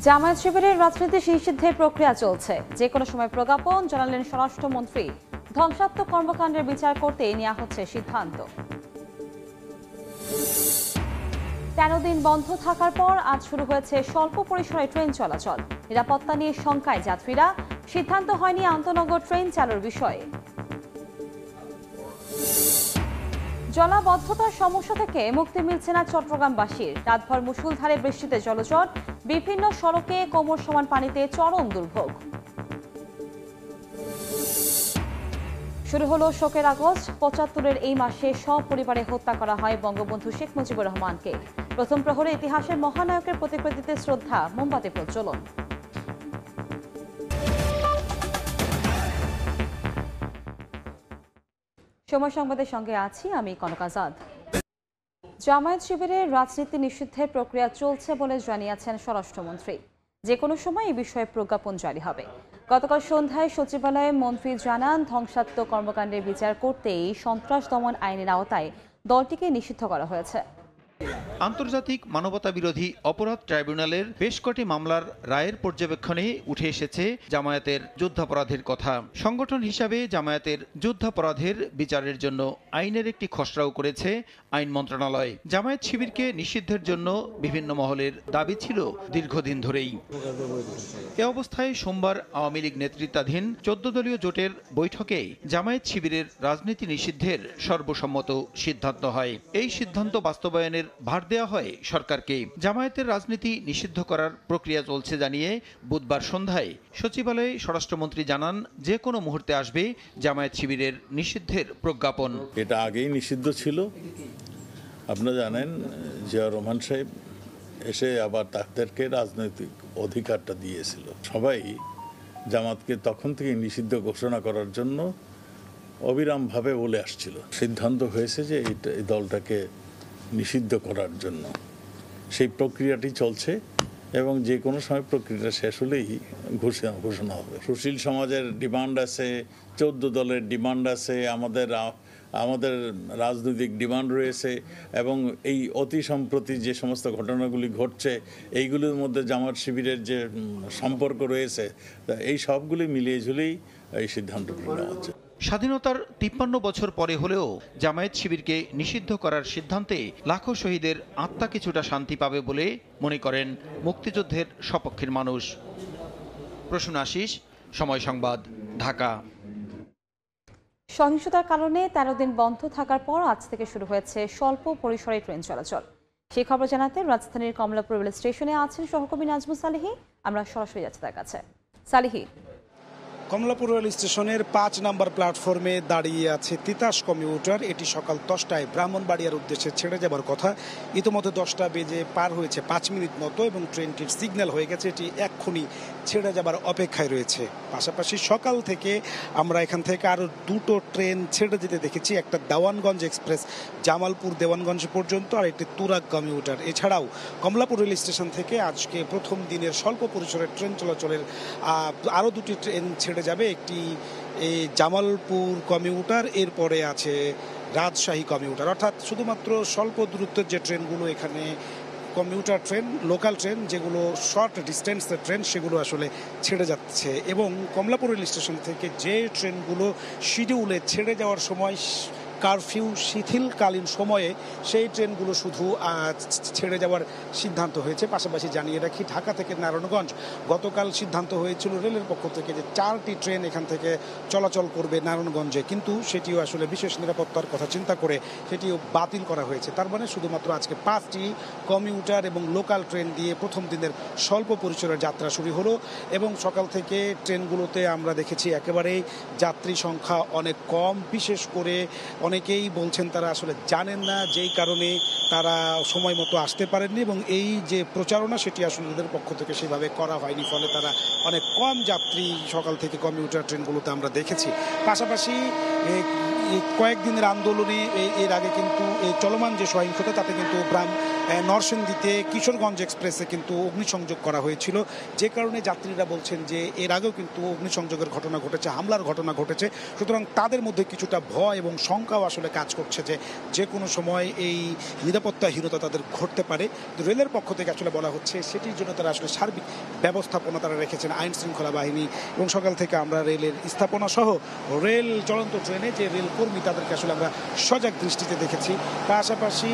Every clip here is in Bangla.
জামায়াত শিবিরের রাজনীতি নিষিদ্ধের প্রক্রিয়া চলছে, যে কোনো সময় প্রজ্ঞাপন জানালেন স্বরাষ্ট্রমন্ত্রী। ধ্বংসাত্মক কর্মকাণ্ডের বিচার করতে নেওয়া হচ্ছে সিদ্ধান্ত। 13 দিন বন্ধ থাকার পর আজ শুরু হয়েছে স্বল্প পরিসরে ট্রেন চলাচল। নিরাপত্তা নিয়ে শঙ্কায় যাত্রীরা, সিদ্ধান্ত হয়নি আন্তনগর ট্রেন চালুর বিষয়ে। জলাবদ্ধতার সমস্যা থেকে মুক্তি মিলছে না চট্টগ্রামবাসীর। রাতভর মুষলধারে বৃষ্টিতে জলজট, বিভিন্ন সড়কে কোমর সমান পানিতে চরম দুর্ভোগ। শুরু হলো শোকের আগস্ট। 75-এর এই মাসে সপরিবারে হত্যা করা হয় বঙ্গবন্ধু শেখ মুজিবুর রহমানকে। প্রথম প্রহরে ইতিহাসের মহানায়কের প্রতিকৃতিতে শ্রদ্ধা, মোমবাতি প্রজ্বলন। সময় সংবাদের সঙ্গে আছি আমি কনক আজাদ। জামায়াত শিবিরের রাজনীতি নিষিদ্ধের প্রক্রিয়া চলছে বলে জানিয়েছেন স্বরাষ্ট্রমন্ত্রী। যে কোনো সময় এই বিষয়ে প্রজ্ঞাপন জারি হবে। গতকাল সন্ধ্যায় সচিবালয়ে মন্ত্রী জানান, ধ্বংসাত্মক কর্মকাণ্ডের বিচার করতেই সন্ত্রাস দমন আইনের আওতায় দলটিকে নিষিদ্ধ করা হয়েছে। আন্তর্জাতিক মানবতা বিরোধী অপরাধ ট্রাইব্যুনালের বেশ কটি মামলার রায়ের পর্যবেক্ষণে উঠে এসেছে জামায়াতের যুদ্ধাপরাধের কথা। সংগঠন হিসাবে জামায়াতের যুদ্ধাপরাধের বিচারের জন্য আইনের একটি খসড়াও করেছে আইন মন্ত্রণালয়। জামায়াত শিবিরকে নিষিদ্ধের জন্য বিভিন্ন মহলের দাবি ছিল দীর্ঘদিন ধরেই। এ অবস্থায় সোমবার আওয়ামী লীগ নেতৃত্বাধীন 14 দলীয় জোটের বৈঠকে জামায়াত শিবিরের রাজনীতি নিষিদ্ধের সর্বসম্মত সিদ্ধান্ত হয়। এই সিদ্ধান্ত বাস্তবায়নের ভার দেওয়া হয় সরকারকে। জামায়াতের রাজনীতি নিষিদ্ধ করার প্রক্রিয়া চলছে জানিয়ে বুধবার সন্ধ্যায় সচিবালয়ে স্বরাষ্ট্রমন্ত্রী জানান, যে কোনো মুহূর্তে আসবে জামায়াত শিবিরের নিষিদ্ধের প্রজ্ঞাপন। এটা আগেই নিষিদ্ধ ছিল। আপনারা জানেন, জিয়াউর রহমান সাহেব এসে আবার তাদেরকে রাজনৈতিক অধিকারটা দিয়েছিল। সবাই জামাতকে তখন থেকে নিষিদ্ধ ঘোষণা করার জন্য অবিরামভাবে বলে আসছিল। সিদ্ধান্ত হয়েছে যে এই দলটাকে নিষিদ্ধ করার জন্য। সেই প্রক্রিয়াটি চলছে এবং যে কোনো সময় প্রক্রিয়াটা শেষ হলেই ঘোষণা হবে। সুশীল সমাজের ডিমান্ড আছে, 14 দলের ডিমান্ড আছে, আমাদের রাজনৈতিক ডিমান্ড রয়েছে এবং এই অতি সম্প্রতি যে সমস্ত ঘটনাগুলি ঘটছে এইগুলির মধ্যে জামায়াত শিবিরের যে সম্পর্ক রয়েছে, এই সবগুলি মিলিয়ে ঝুলেই এই সিদ্ধান্তটি নেওয়া হচ্ছে। স্বাধীনতার 53 বছর পরে হলেও জামায়াত শিবিরকে নিষিদ্ধ করার সিদ্ধান্তে লাখো শহীদের আত্মা কিছুটা শান্তি পাবে বলে মনে করেন মুক্তিযুদ্ধের সপক্ষের মানুষ। প্রসূন আশিস, সময় সংবাদ, ঢাকা। সহিংসতার কারণে 13 দিন বন্ধ থাকার পর আজ থেকে শুরু হয়েছে স্বল্প পরিসরে ট্রেন চলাচল। সেই খবর জানাতে রাজধানীর কমলাপুর রেল স্টেশনে আছেন সহকর্মী নাজমুল সালেহী। আমরা সরাসরি যাচ্ছি তার কাছে। সালেহী, কমলাপুর রেল স্টেশনের 5 নম্বর প্ল্যাটফর্মে দাঁড়িয়ে আছে তিতাস কমিউটার। এটি সকাল 10টায় ব্রাহ্মণবাড়িয়ার উদ্দেশ্যে ছেড়ে যাবার কথা। ইতিমধ্যে 10টা বেজে পার হয়েছে 5 মিনিট মতো এবং ট্রেনটির সিগন্যাল হয়ে গেছে। এটি এক্ষুনি ছেড়ে যাবার অপেক্ষায় রয়েছে। পাশাপাশি সকাল থেকে আমরা এখান থেকে আরও 2টো ট্রেন ছেড়ে যেতে দেখেছি। একটা দেওয়ানগঞ্জ এক্সপ্রেস জামালপুর দেওয়ানগঞ্জ পর্যন্ত, আর একটি তুরাগ কমিউটার। এছাড়াও কমলাপুর রেল স্টেশন থেকে আজকে প্রথম দিনের স্বল্প পরিসরের ট্রেন চলাচলের আরও 2টি ট্রেন ছেড়ে যাবে। একটি এই জামালপুর কমিউটার, এরপরে আছে রাজশাহী কমিউটার। অর্থাৎ শুধুমাত্র স্বল্প দূরত্বের যে ট্রেনগুলো এখানে কমিউটার ট্রেন, লোকাল ট্রেন, যেগুলো শর্ট ডিস্টেন্সের ট্রেন, সেগুলো আসলে ছেড়ে যাচ্ছে। এবং কমলাপুর রেল স্টেশন থেকে যে ট্রেনগুলো শিডিউলে ছেড়ে যাওয়ার সময় কারফিউ শিথিলকালীন সময়ে, সেই ট্রেনগুলো শুধু ছেড়ে যাওয়ার সিদ্ধান্ত হয়েছে। পাশাপাশি জানিয়ে রাখি, ঢাকা থেকে নারায়ণগঞ্জ গতকাল সিদ্ধান্ত হয়েছিল রেলের পক্ষ থেকে যে 4টি ট্রেন এখান থেকে চলাচল করবে নারায়ণগঞ্জে, কিন্তু সেটিও আসলে বিশেষ নিরাপত্তার কথা চিন্তা করে সেটিও বাতিল করা হয়েছে। তার মানে শুধুমাত্র আজকে 5টি কমিউটার এবং লোকাল ট্রেন দিয়ে প্রথম দিনের স্বল্প পরিসরের যাত্রা শুরু হলো। এবং সকাল থেকে ট্রেনগুলোতে আমরা দেখেছি একেবারেই যাত্রী সংখ্যা অনেক কম। বিশেষ করে অনেকেই বলছেন তারা আসলে জানেন না, যেই কারণে তারা সময় মতো আসতে পারেননি এবং এই যে প্রচারণা সেটি আসলে তাদের পক্ষ থেকে সেভাবে করা হয়নি, ফলে তারা অনেক কম যাত্রী সকাল থেকে কমিউটার ট্রেনগুলোতে আমরা দেখেছি। পাশাপাশি কয়েকদিনের আন্দোলনে এর আগে কিন্তু এই চলমান যে সহিংসতা তাতে কিন্তু নরসিংদীতে কিশোরগঞ্জ এক্সপ্রেসে কিন্তু অগ্নিসংযোগ করা হয়েছিল, যে কারণে যাত্রীরা বলছেন যে এর আগেও কিন্তু অগ্নিসংযোগের ঘটনা ঘটেছে, হামলার ঘটনা ঘটেছে। সুতরাং তাদের মধ্যে কিছুটা ভয় এবং শঙ্কাও আসলে কাজ করছে যে কোনো সময় এই নিরাপত্তাহীনতা তাদের ঘটতে পারে। রেলের পক্ষ থেকে আসলে বলা হচ্ছে সেটির জন্য তারা আসলে সার্বিক ব্যবস্থাপনা তারা রেখেছেন আইন শৃঙ্খলা বাহিনী, এবং সকাল থেকে আমরা রেলের স্থাপনা সহ রেল চলন্ত ট্রেনে যে রেল কর্মী তাদেরকে আসলে আমরা সজাগ দৃষ্টিতে দেখেছি। পাশাপাশি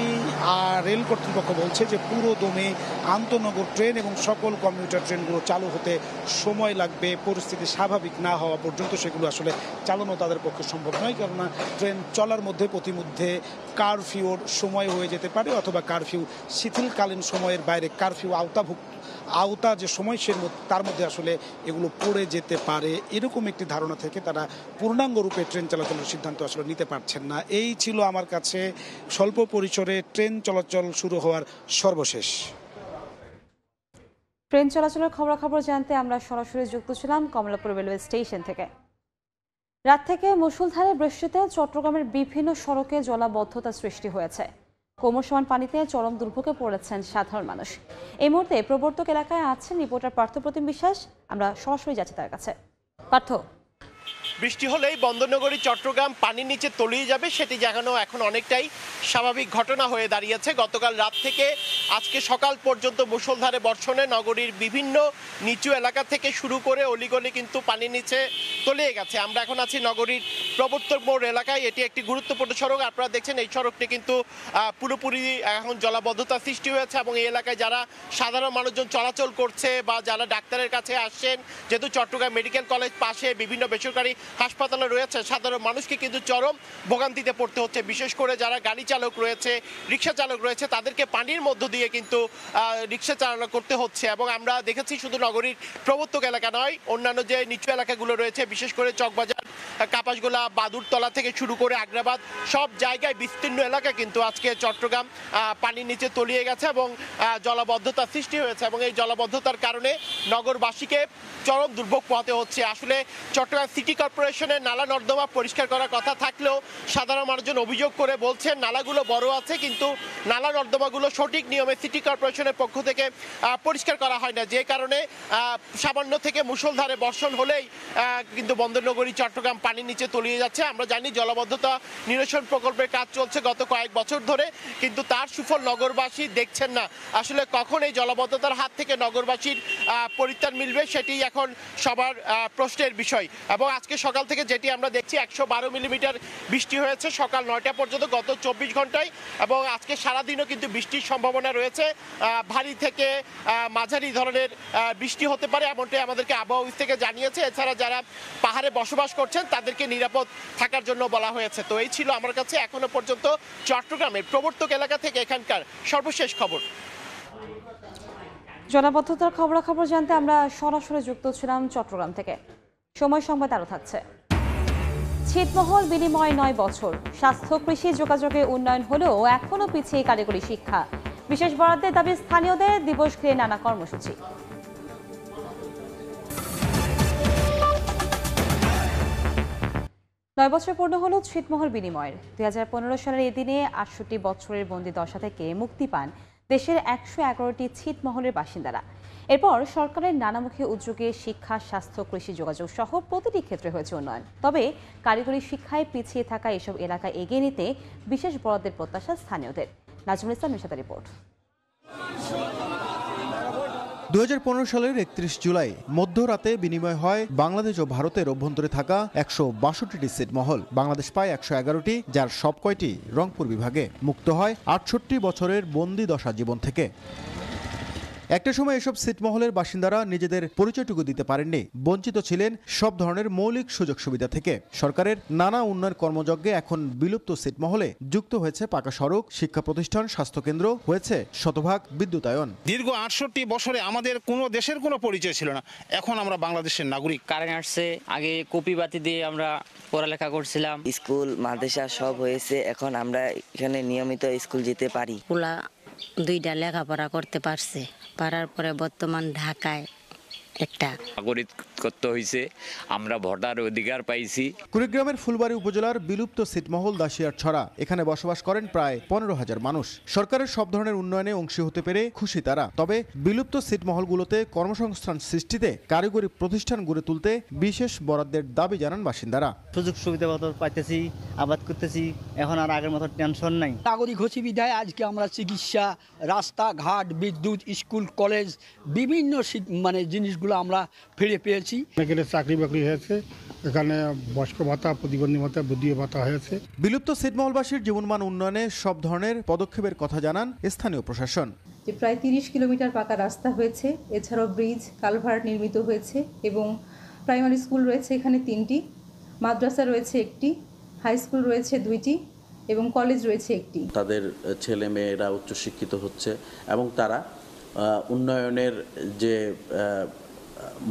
রেল কর্তৃপক্ষ বলছে যে পুরো দমে আন্তনগর ট্রেন এবং সকল কমিউটার ট্রেনগুলো চালু হতে সময় লাগবে। পরিস্থিতি স্বাভাবিক না হওয়া পর্যন্ত সেগুলো আসলে চালানো তাদের পক্ষে সম্ভব নয়, কেননা ট্রেন চলার মধ্যে প্রতিমধ্যে কারফিউর সময় হয়ে যেতে পারে, অথবা কারফিউ শিথিলকালীন সময়ের বাইরে কারফিউ আওতা যে সময় তার মধ্যে আসলে এগুলো পড়ে যেতে পারে। এরকম একটি ধারণা থেকে তারা পূর্ণাঙ্গ রূপে ট্রেন চলাচলের সিদ্ধান্ত আসলে নিতে পারছেন না। এই ছিল আমার কাছে স্বল্প পরিসরে ট্রেন চলাচল শুরু হওয়ার সর্বশেষ। ট্রেন চলাচলের খবরাখবর জানতে আমরা সরাসরি যুক্ত ছিলাম কমলাপুর রেলওয়ে স্টেশন থেকে। রাত থেকে মুষলধারে বৃষ্টিতে চট্টগ্রামের বিভিন্ন সড়কে জলাবদ্ধতা সৃষ্টি হয়েছে। কোমরসমান পানিতে চরম দুর্ভোগে পড়েছেন সাধারণ মানুষ। এই মুহূর্তে প্রবর্তক এলাকায় আছেন রিপোর্টার পার্থপ্রতিম বিশ্বাস। আমরা সরাসরি যাচ্ছি তার কাছে। পার্থ, বৃষ্টি হলেই বন্দরনগরী চট্টগ্রাম পানির নিচে তলিয়ে যাবে, সেটি জানানো এখন অনেকটাই স্বাভাবিক ঘটনা হয়ে দাঁড়িয়েছে। গতকাল রাত থেকে আজকে সকাল পর্যন্ত মুষলধারে বর্ষণে নগরীর বিভিন্ন নিচু এলাকা থেকে শুরু করে অলিগলি কিন্তু পানির নিচে তলিয়ে গেছে। আমরা এখন আছি নগরীর প্রবর্তক মোড় এলাকায়। এটি একটি গুরুত্বপূর্ণ সড়ক। আপনারা দেখছেন এই সড়কটি কিন্তু পুরোপুরি এখন জলাবদ্ধতা সৃষ্টি হয়েছে, এবং এই এলাকায় যারা সাধারণ মানুষজন চলাচল করছে বা যারা ডাক্তারের কাছে আসছেন, যেহেতু চট্টগ্রাম মেডিকেল কলেজ পাশে বিভিন্ন বেসরকারি হাসপাতালে রয়েছে, সাধারণ মানুষকে কিন্তু চরম ভোগান্তিতে পড়তে হচ্ছে। বিশেষ করে যারা গাড়ি চালক রয়েছে, রিক্সা চালক রয়েছে, তাদেরকে পানির মধ্য দিয়ে কিন্তু রিক্সা চালনা করতে হচ্ছে। এবং আমরা দেখেছি শুধু নগরীর প্রবর্তক এলাকা নয়, অন্যান্য যে নিচু এলাকাগুলো রয়েছে, বিশেষ করে চকবাজার, কাপাসগোলা, বাদুরতলা থেকে শুরু করে আগ্রাবাদ, সব জায়গায় বিস্তীর্ণ এলাকা কিন্তু আজকে চট্টগ্রাম পানির নিচে তলিয়ে গেছে এবং জলাবদ্ধতা সৃষ্টি হয়েছে। এবং এই জলাবদ্ধতার কারণে নগরবাসীকে চরম দুর্ভোগ পোহাতে হচ্ছে। আসলে চট্টগ্রাম সিটি কর্পোরেশনের নালা নর্দমা পরিষ্কার করার কথা থাকলেও সাধারণ মানুষজন অভিযোগ করে বলছেন নালাগুলো বড় আছে, কিন্তু নালা নর্দমাগুলো সঠিক নিয়মে সিটি কর্পোরেশনের পক্ষ থেকে পরিষ্কার করা হয় না, যে কারণে সামান্য থেকে মুষলধারে বর্ষণ হলেই কিন্তু বন্দরনগরী চট্টগ্রাম পানির নিচে তলিয়ে যাচ্ছে। আমরা জানি জলাবদ্ধতা নিরসন প্রকল্পের কাজ চলছে গত কয়েক বছর ধরে, কিন্তু তার সুফল নগরবাসী দেখছেন না। আসলে কখন এই জলাবদ্ধতার হাত থেকে নগরবাসীর পরিত্রাণ মিলবে সেটি এখন সবার প্রশ্নের বিষয়। এবং আজকে সকাল থেকে যেটি আমরা দেখছি 112 মিলিমিটার বৃষ্টি হয়েছে সকাল 9টা পর্যন্ত গত 24 ঘন্টায়, এবং আজকে সারাদিনও কিন্তু বৃষ্টির সম্ভাবনা রয়েছে। ভারী থেকে মাঝারি ধরনের বৃষ্টি হতে পারে, এমনটাই আমাদেরকে আবহাওয়া অফিস থেকে জানিয়েছে। এছাড়া যারা পাহাড়ে বসবাস করছেন তাদেরকে নিরাপদ থাকার জন্য বলা হয়েছে। তো এই ছিল আমার কাছে এখনো পর্যন্ত চট্টগ্রামের প্রবর্তক এলাকা থেকে এখানকার সর্বশেষ খবর। জলাবদ্ধতার খবরাখবর জানতে আমরা সরাসরি যুক্ত ছিলাম চট্টগ্রাম থেকে। সময় সংবাদ আরো থাকছে। ছিটমহল বিনিময় 9 বছর, স্বাস্থ্য, কৃষি, যোগাযোগে উন্নয়ন হলেও এখনো পিছিয়ে কারিগরি শিক্ষা। বিশেষ বরাদ্দের দাবি স্থানীয়দের, দিবস ঘিরে নানা কর্মসূচি। 9 বছর পূর্ণ হলো ছিটমহল বিনিময়ের। 2015 সালের এই দিনে 68 বছরের বন্দি দশা থেকে মুক্তি পান দেশের 111টি ছিটমহলের বাসিন্দারা। এরপর সরকারের নানামুখী উদ্যোগে শিক্ষা, স্বাস্থ্য, কৃষি, যোগাযোগ সহ প্রতিটি ক্ষেত্রে হয়েছে উন্নয়ন। তবে কারিগরি শিক্ষায় পিছিয়ে থাকা এসব এলাকা এগিয়ে নিতে বিশেষ বরাদ্দের প্রত্যাশা স্থানীয়দের। নাজমুল ইসলামের সাথে রিপোর্ট। 2015 সালের 31 জুলাই মধ্যরাতে বিনিময় হয় বাংলাদেশ ও ভারতের অভ্যন্তরে থাকা 162টি ছিটমহল। বাংলাদেশ পায় 111টি, যার সব কয়টি রংপুর বিভাগে। মুক্ত হয় 68 বছরের বন্দি দশা জীবন থেকে। একটা সময় এসব ছিটমহলের বাসিন্দারা নিজেদের পরিচয়টুকু দিতে পারেননি, বঞ্চিত ছিলেন সব ধরনের মৌলিক সুযোগ সুবিধা থেকে। সরকারের নানা উন্নয়ন কর্মযজ্ঞে এখন বিলুপ্ত ছিটমহলে যুক্ত হয়েছে পাকা সড়ক, শিক্ষা প্রতিষ্ঠান, স্বাস্থ্যকেন্দ্র, হয়েছে শতভাগ বিদ্যুতায়ন। দীর্ঘ 68 বছরে আমাদের কোনো দেশের কোনো পরিচয় ছিল না, এখন আমরা বাংলাদেশের নাগরিক। কারেন্ট আসছে, আগে কপি বাতি দিয়ে আমরা পড়ালেখা করছিলাম। স্কুল মাদ্রাসা সব হয়েছে, এখন আমরা এখানে নিয়মিত স্কুল যেতে পারি। 2টা লেখাপড়া করতে পারছে, পারার পরে বর্তমান ঢাকায় একটা নাগরিকত্ব করতে হয়েছে, আমরা ভোটার অধিকার পাইছি। কুড়িগ্রামের ফুলবাড়ী উপজেলার বিলুপ্ত ছিটমহল দাসিয়ার ছড়া, এখানে বসবাস করেন প্রায় 15,000 মানুষ। সরকারের সব ধরনের উন্নয়নে অংশী হতে পেরে খুশি তারা। তবে বিলুপ্ত ছিটমহলগুলোতে কর্মসংস্থান সৃষ্টিতে কারিগরি প্রতিষ্ঠান গড়ে তুলতে বিশেষ বরাদ্দের দাবি জানান বাসিন্দারা। সুযোগ সুবিধা পাইতেছি, আবাদ করতেছি, এখন আর আগের মতো টেনশন নাই। নাগরিক হচ্ছি বিধায় আজকে আমরা চিকিৎসা, রাস্তাঘাট, বিদ্যুৎ, স্কুল, কলেজ বিভিন্ন জিনিসগুলো আমরা ফিরে পেয়েছি। এখানে চাকরি বাকরি হয়েছে, এখানে বয়স্ক ভাতা, প্রতিবন্ধী ভাতা, বুদ্ধি ভাতা হয়েছে। বিলুপ্ত ছিটমহলবাসীর জীবনমান উন্নয়নে সব ধরনের পদক্ষেপের কথা জানান স্থানীয় প্রশাসন। যে প্রায় 30 কিলোমিটার পাকা রাস্তা হয়েছে, এছাড়াও ব্রিজ, কালভার্ট নির্মিত হয়েছে এবং প্রাইমারি স্কুল রয়েছে এখানে 3টি, মাদ্রাসা রয়েছে 1টি, হাই স্কুল রয়েছে 2টি এবং কলেজ রয়েছে 1টি। তাদের ছেলে মেয়েরা উচ্চশিক্ষিত হচ্ছে এবং তারা উন্নয়নের যে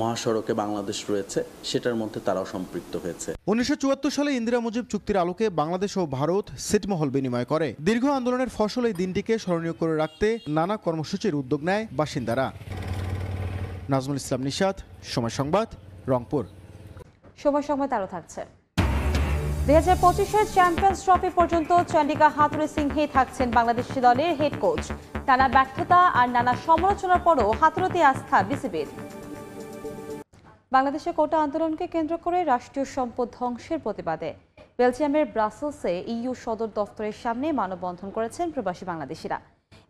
মহাসড়কে বাংলাদেশ রয়েছে সেটার মধ্যে তারাও সম্পৃক্ত হয়েছে। 1974 সালে ইন্দিরা মুজিব চুক্তির আলোকে বাংলাদেশ ও ভারত ছিটমহল বিনিময় করে। দীর্ঘ আন্দোলনের ফসল এই দিনটিকে স্মরণীয় করে রাখতে নানা কর্মসূচির উদ্যোগ নেয় বাসিন্দারা। নাজমুল ইসলাম নিশাত, সময় সংবাদ, রংপুর। সময় সংবাদ আরও থাকছে। 2025-এর চ্যাম্পিয়ন্স ট্রফি পর্যন্ত চন্ডিকা হাথুরু সিংহে থাকছেন বাংলাদেশি দলের হেড কোচ। নানা ব্যর্থতা আর নানা সমালোচনার পরও হাথুরুতে আস্থা বিসিবির। বাংলাদেশের কোটা আন্দোলনকে কেন্দ্র করে রাষ্ট্রীয় সম্পদ ধ্বংসের প্রতিবাদে বেলজিয়ামের ব্রাসেলসে ইইউ সদর দফতরের সামনে মানববন্ধন করেছেন প্রবাসী বাংলাদেশিরা।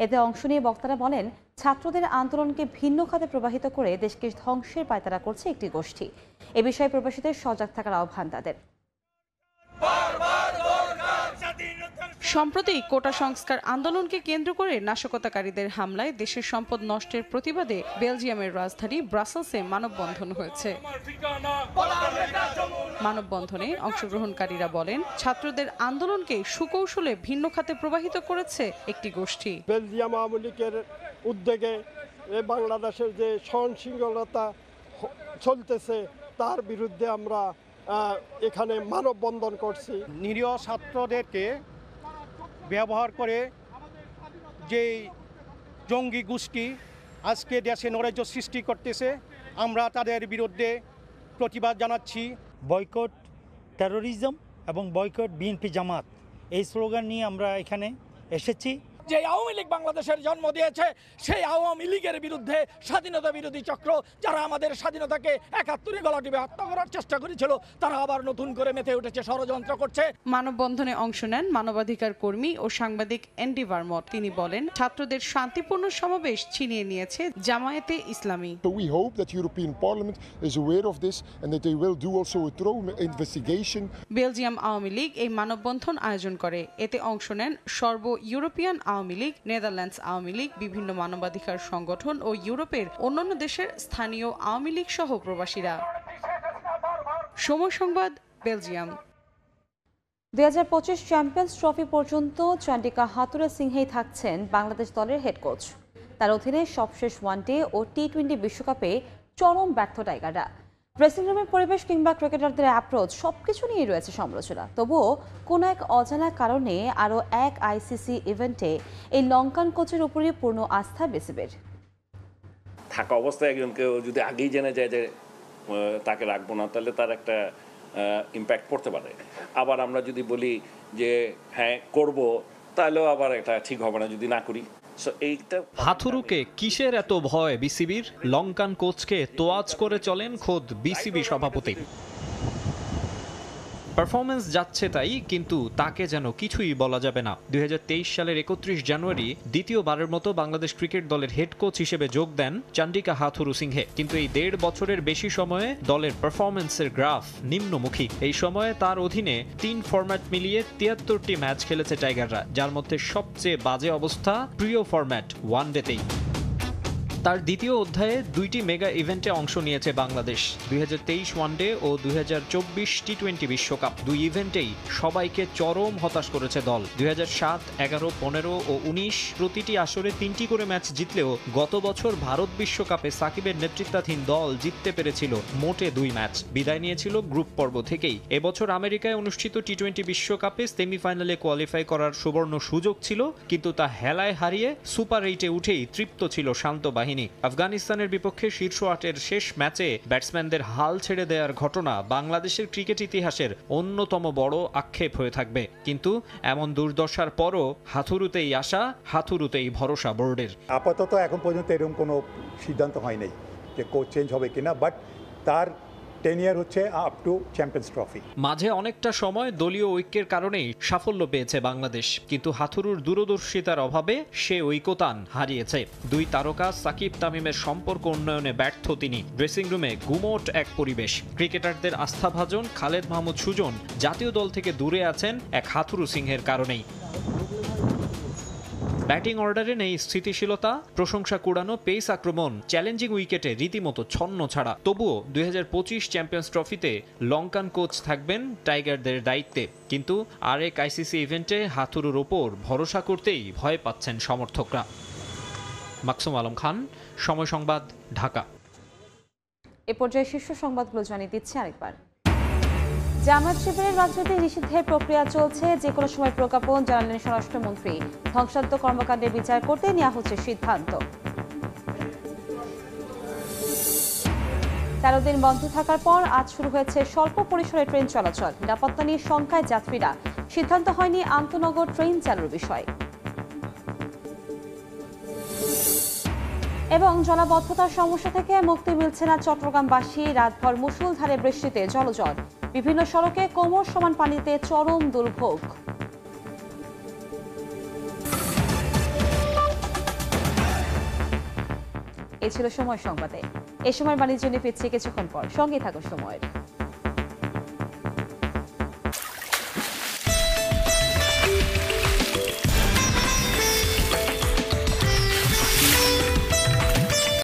এতে অংশ নিয়ে বক্তারা বলেন, ছাত্রদের আন্দোলনকে ভিন্ন খাতে প্রবাহিত করে দেশকে ধ্বংসের পায়তারা করছে একটি গোষ্ঠী। এ বিষয়ে প্রবাসীদের সজাগ থাকার আহ্বান তাদের। সম্প্রতি কোটা সংস্কার আন্দোলনকে কেন্দ্র করে নাশকতাকারীদের হামলায় দেশের সম্পদ নষ্টের প্রতিবাদে বেলজিয়ামের রাজধানী ব্রাসেলসে মানববন্ধন হয়েছে। মানববন্ধনে অংশগ্রহণকারীরা বলেন, ছাত্রদের আন্দোলনকে সুকৌশলে ভিন্ন খাতে প্রবাহিত করেছে একটি গোষ্ঠী। বেলজিয়াম আওয়ামী লীগের উদ্যোগে বাংলাদেশের যে সহনশীলতা চলতেছে তার বিরুদ্ধে আমরা এখানে মানববন্ধন করছি। নিরীহ ছাত্রদেরকে ব্যবহার করে যে জঙ্গি গোষ্ঠী আজকে দেশে নৈরাজ্য সৃষ্টি করতেছে, আমরা তাদের বিরুদ্ধে প্রতিবাদ জানাচ্ছি। বয়কট টেরোরিজম এবং বয়কট বিএনপি জামাত, এই স্লোগান নিয়ে আমরা এখানে এসেছি। যে আওয়ামী লীগ বাংলাদেশের জন্ম দিয়েছে, সেই আওয়ামী লীগের বিরুদ্ধে স্বাধীনতা বিরোধী চক্র যারা আমাদের স্বাধীনতাকে 71-এ গলা টিপে হত্যা করার চেষ্টা করেছিল, তারা আবার নতুন করে মেতে উঠেছে, ষড়যন্ত্র করছে। মানববন্ধনে অংশ নেন মানবাধিকার কর্মী ও সাংবাদিক এনডি ভার্মট। তিনি বলেন, ছাত্রদের শান্তিপূর্ণ সমাবেশ ছিনিয়ে নিয়েছে জামায়াতে ইসলামী। We hope that European Parliament is aware of this and that they will do also a thorough investigation. Belgium Awami League এই মানববন্ধন আয়োজন করে। এতে অংশ নেন সর্ব ইউরোপিয়ান আওয়ামী লীগ, নেদারল্যান্ডস আওয়ামী লীগ, বিভিন্ন মানবাধিকার সংগঠন ও ইউরোপের অন্যান্য দেশের স্থানীয় আওয়ামী লীগ সহ প্রবাসীরা। সময় সংবাদ, বেলজিয়াম। 2025 চ্যাম্পিয়ন্স ট্রফি পর্যন্ত চন্ডিকা হাথুরু সিংহেই থাকছেন বাংলাদেশ দলের হেড কোচ। তার অধীনে সবশেষ ওয়ানডে ও টি-20 বিশ্বকাপে চরম ব্যর্থ টাইগাররা। ড্রেসিং রুমের পরিবেশ কিংবা ক্রিকেটারদের অ্যাপ্রোচ সবকিছু নিয়ে রয়েছে সমালোচনা। তবুও কোনো এক অজানা কারণে আরও এক আইসিসি ইভেন্টে এই লঙ্কান কোচের উপরই পূর্ণ আস্থা বিসিবির। থাকা অবস্থায় একজনকে যদি আগেই জেনে যায় যে তাকে রাখবো না, তাহলে তার একটা ইম্প্যাক্ট পড়তে পারে। আবার আমরা যদি বলি যে হ্যাঁ করব, তাহলেও আবার এটা ঠিক হবে না যদি না করি। হাথুরুকে কিসের এত ভয় বিসিবির? লঙ্কান কোচকে তোয়াজ করে চলেন খোদ বিসিবি সভাপতি। পারফরমেন্স যাচ্ছে তাই, কিন্তু তাকে যেন কিছুই বলা যাবে না। 2023 সালের 31 জানুয়ারি দ্বিতীয়বারের মতো বাংলাদেশ ক্রিকেট দলের হেড কোচ হিসেবে যোগ দেন চন্ডিকা হাথুরু সিংহে। কিন্তু এই 1.5 বছরের বেশি সময়ে দলের পারফরমেন্সের গ্রাফ নিম্নমুখী। এই সময়ে তার অধীনে 3 ফরম্যাট মিলিয়ে 73টি ম্যাচ খেলেছে টাইগাররা, যার মধ্যে সবচেয়ে বাজে অবস্থা প্রিয় ফরম্যাট ওয়ানডেতেই। তার দ্বিতীয় অধ্যায়ে 2টি মেগা ইভেন্টে অংশ নিয়েছে বাংলাদেশ। 2023 ওয়ানডে ও 2024 টি-20 বিশ্বকাপ, 2 ইভেন্টেই সবাইকে চরম হতাশ করেছে দল। 2007, 11, 15 ও 19 প্রতিটি আসরে 3টি করে ম্যাচ জিতলেও গত বছর ভারত বিশ্বকাপে সাকিবের নেতৃত্বাধীন দল জিততে পেরেছিল মোটে 2 ম্যাচ। বিদায় নিয়েছিল গ্রুপ পর্ব থেকেই। এবছর আমেরিকায় অনুষ্ঠিত টি-20 বিশ্বকাপে সেমিফাইনালে কোয়ালিফাই করার সুবর্ণ সুযোগ ছিল, কিন্তু তা হেলায় হারিয়ে সুপার 8-এ উঠেই তৃপ্ত ছিল শান্ত বাহিনী। হয়নি। আফগানিস্তানের বিপক্ষে শীর্ষ 8-এর শেষ ম্যাচে ব্যাটসম্যানদের হাল ছেড়ে দেওয়ার ঘটনা বাংলাদেশের ক্রিকেট ইতিহাসের অন্যতম বড় আক্ষেপ হয়ে থাকবে। কিন্তু এমন দুর্দশার পরও হাথুরুতেই আশা, হাথুরুতেই ভরসা বোর্ডের। আপাতত এখন পর্যন্ত এরকম কোনো সিদ্ধান্ত হয় নাই যে কোচ চেঞ্জ হবে কিনা, বাট তার টেনিয়ার হচ্ছে আপ টু চ্যাম্পিয়ন্স ট্রফি। মাঝে অনেকটা সময় দলীয় ঐক্যের কারণেই সাফল্য পেয়েছে বাংলাদেশ, কিন্তু হাথুরুর দূরদর্শিতার অভাবে সে ঐকতান হারিয়েছে। দুই তারকা সাকিব তামিমের সম্পর্ক উন্নয়নে ব্যর্থ তিনি। ড্রেসিং রুমে গুমোট এক পরিবেশ। ক্রিকেটারদের আস্থাভাজন খালেদ মাহমুদ সুজন জাতীয় দল থেকে দূরে আছেন এক হাথুরু সিংহের কারণেই। ব্যাটিং অর্ডারে নেই স্থিতিশীলতা, প্রশংসা কুড়ানো পেস আক্রমণ, চ্যালেঞ্জিং উইকেটে রীতিমতো ছন্ন ছাড়া। তবুও 2025 চ্যাম্পিয়ন্স ট্রফিতে লঙ্কান কোচ থাকবেন টাইগারদের দায়িত্বে। কিন্তু আরেক আইসিসি ইভেন্টে হাথুরুর ওপর ভরসা করতেই ভয় পাচ্ছেন সমর্থকরা। মাকসুম আলম খান, সময় সংবাদ, ঢাকা। এ পর্যায়ে শীর্ষ সংবাদগুলো জানিয়ে দিচ্ছে আরেকবার। জামায়াত শিবিরের রাজনীতি নিষিদ্ধের প্রক্রিয়া চলছে, যে কোনো সময় প্রজ্ঞাপন, জানালেন স্বরাষ্ট্রমন্ত্রী। ধ্বংসাত্মক কর্মকাণ্ডের বিচার করতে নেওয়া হচ্ছে সিদ্ধান্ত। 13 দিন বন্ধ থাকার পর আজ শুরু হয়েছে স্বল্প পরিসরে ট্রেন চলাচল। নিরাপত্তা নিয়ে শঙ্কায় যাত্রীরা, সিদ্ধান্ত হয়নি আন্তনগর ট্রেন চালুর বিষয়। এবং জলাবদ্ধতার সমস্যা থেকে মুক্তি মিলছে না চট্টগ্রামবাসী। রাতভর মুষলধারে বৃষ্টিতে জলজট, বিভিন্ন সড়কে কোমর সমান পানিতে চরম দুর্ভোগ। এ ছিল সময় সংবাদে। এ সময় বাণিজ্য নিয়ে ফিরছে কিছুক্ষণ পর, সঙ্গে থাকুন সময়ের।